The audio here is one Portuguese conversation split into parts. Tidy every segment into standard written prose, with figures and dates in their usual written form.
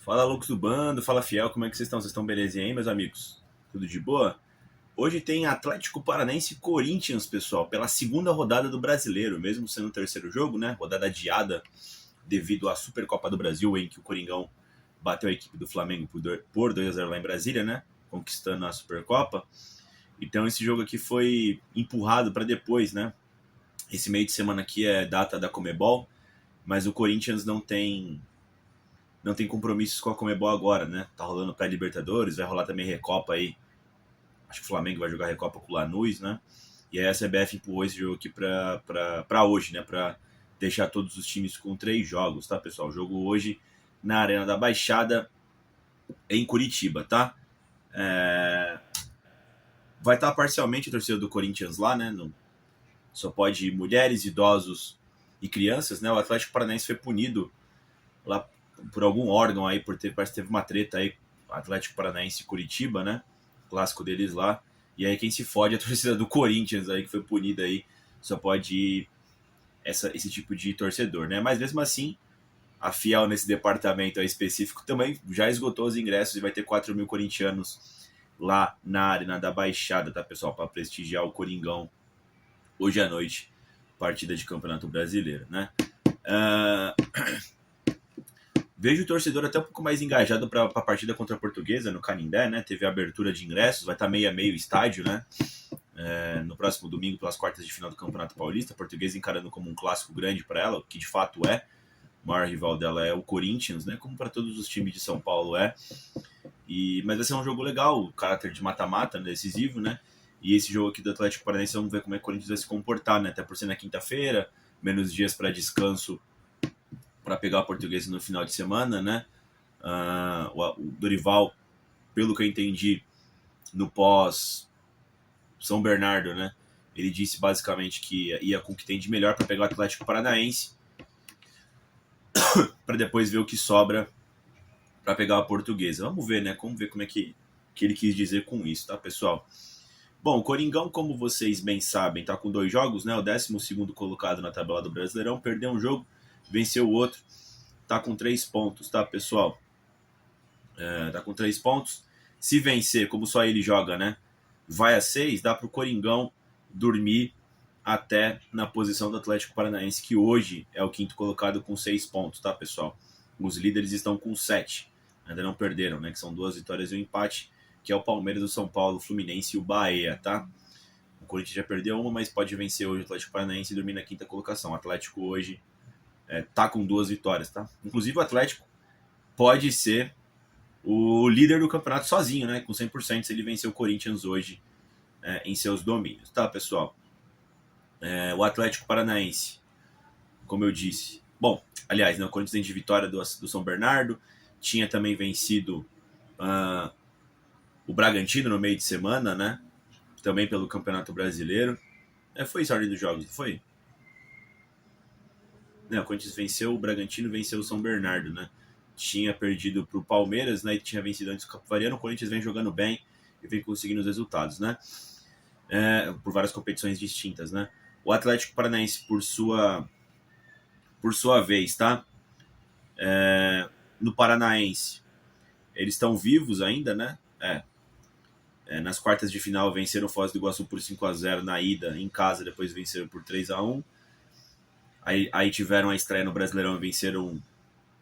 Fala, loucos do bando, fala fiel, como é que vocês estão? Vocês estão belezinha aí, meus amigos? Tudo de boa? Hoje tem Atlético Paranaense e Corinthians, pessoal, pela segunda rodada do Brasileiro, mesmo sendo o terceiro jogo, né? Rodada adiada devido à Supercopa do Brasil, em que o Coringão bateu a equipe do Flamengo por 2-0 lá em Brasília, né? Conquistando a Supercopa. Então esse jogo aqui foi empurrado para depois, né? Esse meio de semana aqui é data da Comebol, mas o Corinthians não tem compromissos com a Comebol agora, né? Tá rolando pré-Libertadores, vai rolar também Recopa aí. Acho que o Flamengo vai jogar Recopa com o Lanús, né? E aí a CBF empurrou esse jogo aqui pra hoje, né? Pra deixar todos os times com 3 jogos, tá, pessoal? Jogo hoje na Arena da Baixada, em Curitiba, tá? Vai estar parcialmente a torcida do Corinthians lá, né? Só pode mulheres, idosos e crianças, né? O Atlético Paranaense foi punido lá por algum órgão aí, parece que teve uma treta aí, Atlético Paranaense e Curitiba, né? O clássico deles lá. E aí quem se fode é a torcida do Corinthians aí, que foi punida aí, só pode ir esse tipo de torcedor, né? Mas mesmo assim, a Fiel nesse departamento aí específico também já esgotou os ingressos e vai ter 4 mil corintianos lá na Arena da Baixada, tá, pessoal? Para prestigiar o Coringão hoje à noite, partida de Campeonato Brasileiro, né? Vejo o torcedor até um pouco mais engajado para a partida contra a Portuguesa no Canindé, né? Teve a abertura de ingressos, vai estar meio a meio estádio, né? No próximo domingo, pelas quartas de final do Campeonato Paulista. A Portuguesa encarando como um clássico grande para ela, que de fato é. O maior rival dela é o Corinthians, né? Como para todos os times de São Paulo é. Mas vai ser um jogo legal, o caráter de mata-mata, né? Decisivo, né? E esse jogo aqui do Atlético Paranaense, vamos ver como é que o Corinthians vai se comportar, né? Até por ser na quinta-feira, menos dias para descanso para pegar a Portuguesa no final de semana, né? O Dorival, pelo que eu entendi, no pós São Bernardo, né? Ele disse basicamente que ia com o que tem de melhor para pegar o Atlético Paranaense, para depois ver o que sobra para pegar a Portuguesa. Vamos ver, né? Vamos ver como é que ele quis dizer com isso, tá, pessoal? Bom, o Coringão, como vocês bem sabem, tá com 2 jogos, né? O 12º colocado na tabela do Brasileirão, perdeu um jogo, venceu o outro, tá com 3 pontos, tá, pessoal? Tá com 3 pontos. Se vencer, como só ele joga, né? Vai a 6, dá pro Coringão dormir até na posição do Atlético Paranaense, que hoje é o 5º colocado com 6 pontos, tá, pessoal? Os líderes estão com 7, ainda não perderam, né? Que são 2 vitórias e um empate, que é o Palmeiras, o São Paulo, o Fluminense e o Bahia, tá? O Corinthians já perdeu uma, mas pode vencer hoje o Atlético Paranaense e dormir na 5ª colocação. O Atlético hoje tá com 2 vitórias, tá? Inclusive o Atlético pode ser o líder do campeonato sozinho, né? Com 100% se ele vencer o Corinthians hoje em seus domínios, tá, pessoal? O Atlético Paranaense, como eu disse. Bom, aliás, né, o Corinthians tem de vitória do São Bernardo, tinha também vencido o Bragantino no meio de semana, né? Também pelo Campeonato Brasileiro. Foi isso a ordem dos jogos, não foi? O Corinthians venceu o Bragantino, venceu o São Bernardo, né? Tinha perdido para o Palmeiras, né? E tinha vencido antes o Capivariano. O Corinthians vem jogando bem e vem conseguindo os resultados, né? Por várias competições distintas, né? O Atlético Paranaense, por sua vez, tá? No Paranaense, eles estão vivos ainda, né? Nas quartas de final venceram o Foz do Iguaçu por 5-0 na ida em casa, depois venceram por 3-1. Aí tiveram a estreia no Brasileirão e venceram.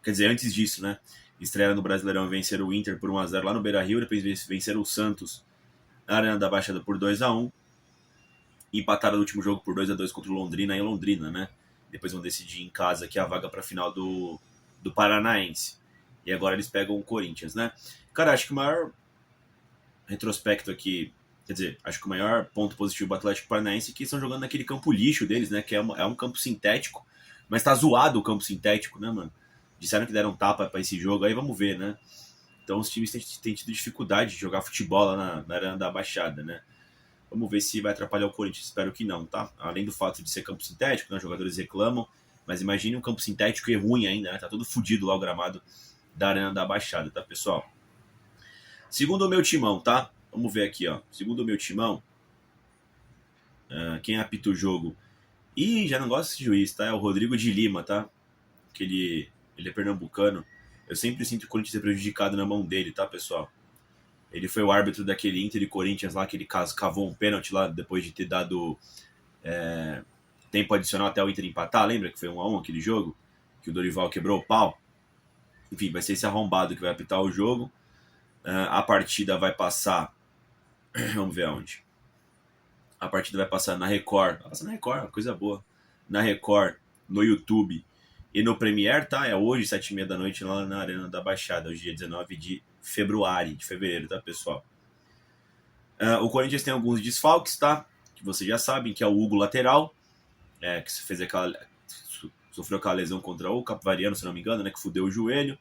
Quer dizer, antes disso, né? Estreia no Brasileirão e venceram o Inter por 1-0 lá no Beira-Rio, depois venceram o Santos na Arena da Baixada por 2-1. E empataram no último jogo por 2-2 contra o Londrina em Londrina, né? Depois vão decidir em casa aqui a vaga para a final do Paranaense. E agora eles pegam o Corinthians, né? Cara, acho que o maior retrospecto aqui, quer dizer, acho que o maior ponto positivo do Atlético Paranaense é que estão jogando naquele campo lixo deles, né? Que é um campo sintético, mas tá zoado o campo sintético, né, mano? Disseram que deram tapa para esse jogo, aí vamos ver, né? Então os times têm tido dificuldade de jogar futebol lá na Arena da Baixada, né? Vamos ver se vai atrapalhar o Corinthians, espero que não, tá? Além do fato de ser campo sintético, né, os jogadores reclamam, mas imagine um campo sintético e ruim ainda, né? Tá todo fodido lá o gramado da Arena da Baixada, tá, pessoal? Segundo o meu timão, tá? Vamos ver aqui, ó. Segundo o meu timão, quem apita o jogo... Ih, já não gosto desse juiz, tá? É o Rodrigo de Lima, tá? Que ele é pernambucano. Eu sempre sinto o Corinthians ser prejudicado na mão dele, tá, pessoal? Ele foi o árbitro daquele Inter e Corinthians lá, que ele cavou um pênalti lá depois de ter dado tempo adicional até o Inter empatar. Lembra que foi 1-1 aquele jogo? Que o Dorival quebrou o pau? Enfim, vai ser esse arrombado que vai apitar o jogo. A partida vai passar... Vamos ver aonde. A partida vai passar na Record. Vai passar na Record, coisa boa. Na Record, no YouTube e no Premiere, tá? É hoje, 7h30 da noite, lá na Arena da Baixada. Hoje, dia 19 de fevereiro, tá, pessoal? O Corinthians tem alguns desfalques, tá? Que vocês já sabem, que é o Hugo lateral, que fez sofreu aquela lesão contra o Capivariano, se não me engano, né? Que fudeu o joelho.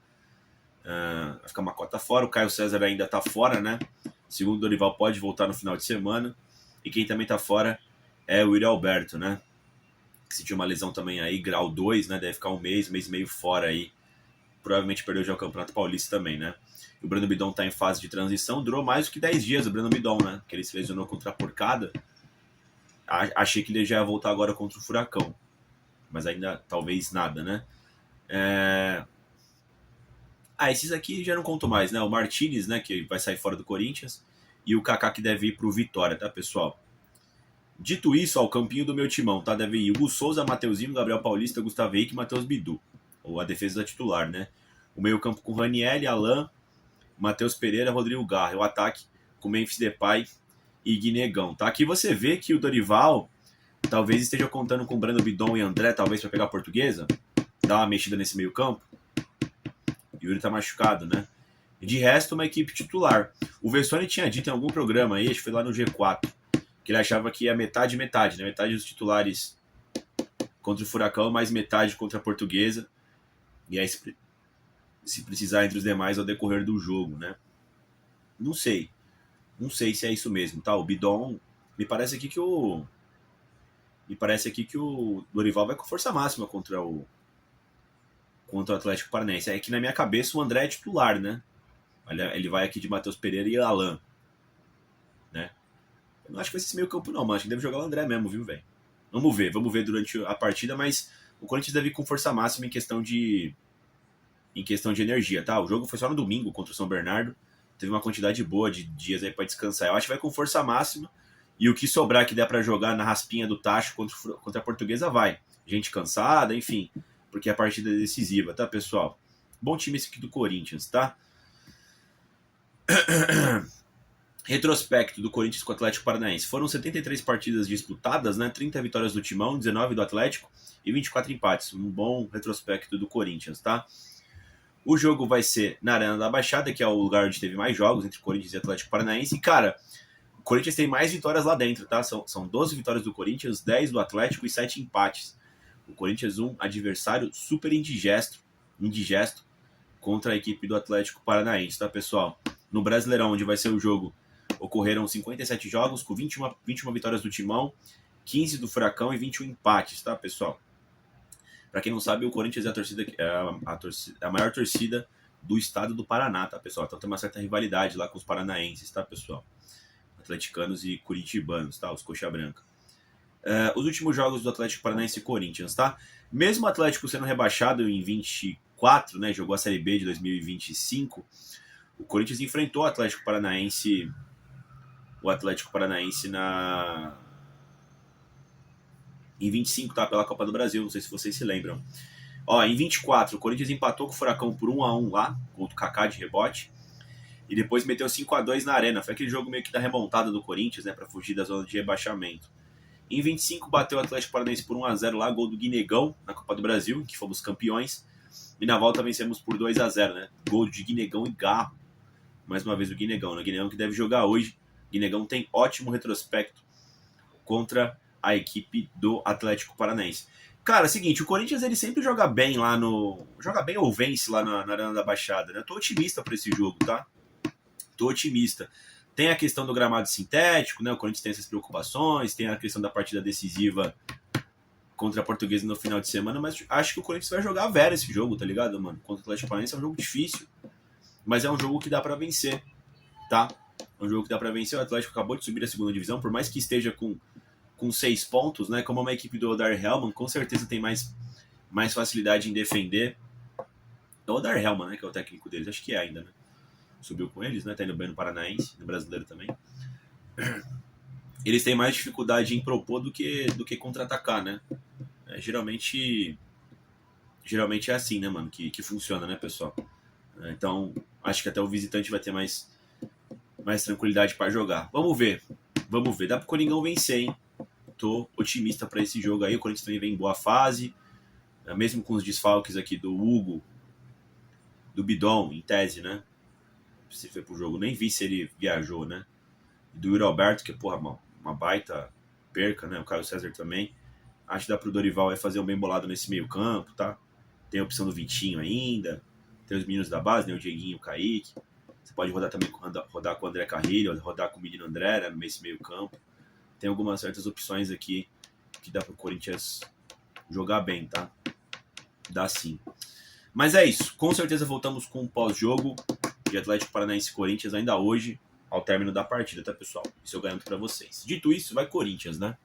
Vai ficar uma cota fora. O Caio César ainda tá fora, né? Segundo o Dorival, pode voltar no final de semana. E quem também tá fora é o Yuri Alberto, né? Que sentiu uma lesão também aí, grau 2, né? Deve ficar um mês e meio fora aí. Provavelmente perdeu já o Campeonato Paulista também, né? O Breno Bidon tá em fase de transição. Durou mais do que 10 dias o Breno Bidon, né? Que ele se lesionou contra a Porcada. Achei que ele já ia voltar agora contra o Furacão. Mas ainda talvez nada, né? Esses aqui já não conto mais, né? O Martinez, né? Que vai sair fora do Corinthians. E o Kaká que deve ir pro Vitória, tá, pessoal? Dito isso, ó, o campinho do meu timão, tá? Deve ir Hugo Souza, Mateuzinho, Gabriel Paulista, Gustavo Henrique e Matheus Bidu. Ou a defesa da titular, né? O meio campo com Raniel, Alain, Matheus Pereira, Rodrigo Garra. O ataque com Memphis Depay e Guinegão, tá? Aqui você vê que o Dorival talvez esteja contando com Breno Bidon e André, talvez, para pegar a Portuguesa. Dar uma mexida nesse meio campo. Yuri tá machucado, né? E de resto, uma equipe titular. O Vessone tinha dito em algum programa aí, acho que foi lá no G4, que ele achava que ia metade, né? Metade dos titulares contra o Furacão, mais metade contra a Portuguesa. E aí, se precisar entre os demais ao decorrer do jogo, né? Não sei se é isso mesmo, tá? O Bidon, me parece aqui que o Dorival vai com força máxima contra o Atlético Paranaense. É que na minha cabeça o André é titular, né? Ele vai aqui de Matheus Pereira e Alain, né? Eu não acho que vai ser esse meio campo não, mas acho que deve jogar o André mesmo, viu, velho? Vamos ver durante a partida, mas o Corinthians deve ir com força máxima em questão de energia, tá? O jogo foi só no domingo contra o São Bernardo, teve uma quantidade boa de dias aí pra descansar. Eu acho que vai com força máxima e o que sobrar que der pra jogar na raspinha do tacho contra a Portuguesa vai. Gente cansada, enfim, porque a partida é decisiva, tá, pessoal? Bom time esse aqui do Corinthians, tá? Retrospecto do Corinthians com o Atlético Paranaense. Foram 73 partidas disputadas, né? 30 vitórias do Timão, 19 do Atlético e 24 empates. Um bom retrospecto do Corinthians, tá? O jogo vai ser na Arena da Baixada, que é o lugar onde teve mais jogos entre Corinthians e Atlético Paranaense. E, cara, o Corinthians tem mais vitórias lá dentro, tá? São 12 vitórias do Corinthians, 10 do Atlético e 7 empates. O Corinthians, um adversário super indigesto contra a equipe do Atlético Paranaense, tá, pessoal? No Brasileirão, onde vai ser o jogo, ocorreram 57 jogos, com 21 vitórias do Timão, 15 do Furacão e 21 empates, tá, pessoal? Pra quem não sabe, o Corinthians é a maior torcida do estado do Paraná, tá, pessoal? Então tem uma certa rivalidade lá com os paranaenses, tá, pessoal? Atleticanos e curitibanos, tá? Os coxa branca. Os últimos jogos do Atlético Paranaense e Corinthians, tá? Mesmo o Atlético sendo rebaixado em 24, né? Jogou a Série B de 2025. O Corinthians enfrentou o Atlético Paranaense em 25, tá? Pela Copa do Brasil, não sei se vocês se lembram. Ó, em 24, o Corinthians empatou com o Furacão por 1-1 lá, contra o Kaká de rebote. E depois meteu 5-2 na Arena. Foi aquele jogo meio que da remontada do Corinthians, né? Pra fugir da zona de rebaixamento. Em 25, bateu o Atlético Paranaense por 1-0 lá, gol do Guinegão na Copa do Brasil, que fomos campeões. E na volta vencemos por 2-0, né? Gol de Guinegão e Garro. Mais uma vez o Guinegão, né? Guinegão que deve jogar hoje. Guinegão tem ótimo retrospecto contra a equipe do Atlético Paranaense. Cara, é o seguinte, o Corinthians ele sempre joga bem lá no... Joga bem ou vence lá na Arena da Baixada, né? Eu tô otimista pra esse jogo, tá? Tô otimista. Tem a questão do gramado sintético, né? O Corinthians tem essas preocupações, tem a questão da partida decisiva contra a Portuguesa no final de semana, mas acho que o Corinthians vai jogar a vera esse jogo, tá ligado, mano? Contra o Atlético Paranaense é um jogo difícil, mas é um jogo que dá pra vencer, tá? É um jogo que dá pra vencer. O Atlético acabou de subir a segunda divisão, por mais que esteja com 6 pontos, né? Como uma equipe do Odair Hellmann, com certeza tem mais facilidade em defender É o Odair Hellmann, né, que é o técnico deles, acho que é ainda, né? Subiu com eles, né? Tá indo bem no Paranaense, no Brasileiro também. Eles têm mais dificuldade em propor do que contra-atacar, né? Geralmente é assim, né, mano, que funciona, né, pessoal? Então, acho que até o visitante vai ter mais tranquilidade para jogar. Vamos ver. Dá pro Coringão vencer, hein? Tô otimista para esse jogo aí. O Corinthians também vem em boa fase, mesmo com os desfalques aqui do Hugo, do Bidon, em tese, né? Se foi pro jogo, nem vi se ele viajou, né? Do Yuri Alberto, que, porra, uma baita perca, né? O Caio César também. Acho que dá pro Dorival aí fazer um bem bolado nesse meio campo, tá? Tem a opção do Vitinho ainda. Tem os meninos da base, né? O Dieguinho, o Kaique. Você pode rodar também rodar com o André Carrilho, rodar com o menino André, né? Nesse meio campo. Tem algumas certas opções aqui que dá pro Corinthians jogar bem, tá? Dá sim. Mas é isso. Com certeza voltamos com o pós-jogo de Atlético Paranaense e Corinthians ainda hoje, ao término da partida, tá, pessoal? Isso eu garanto pra vocês. Dito isso, vai Corinthians, né?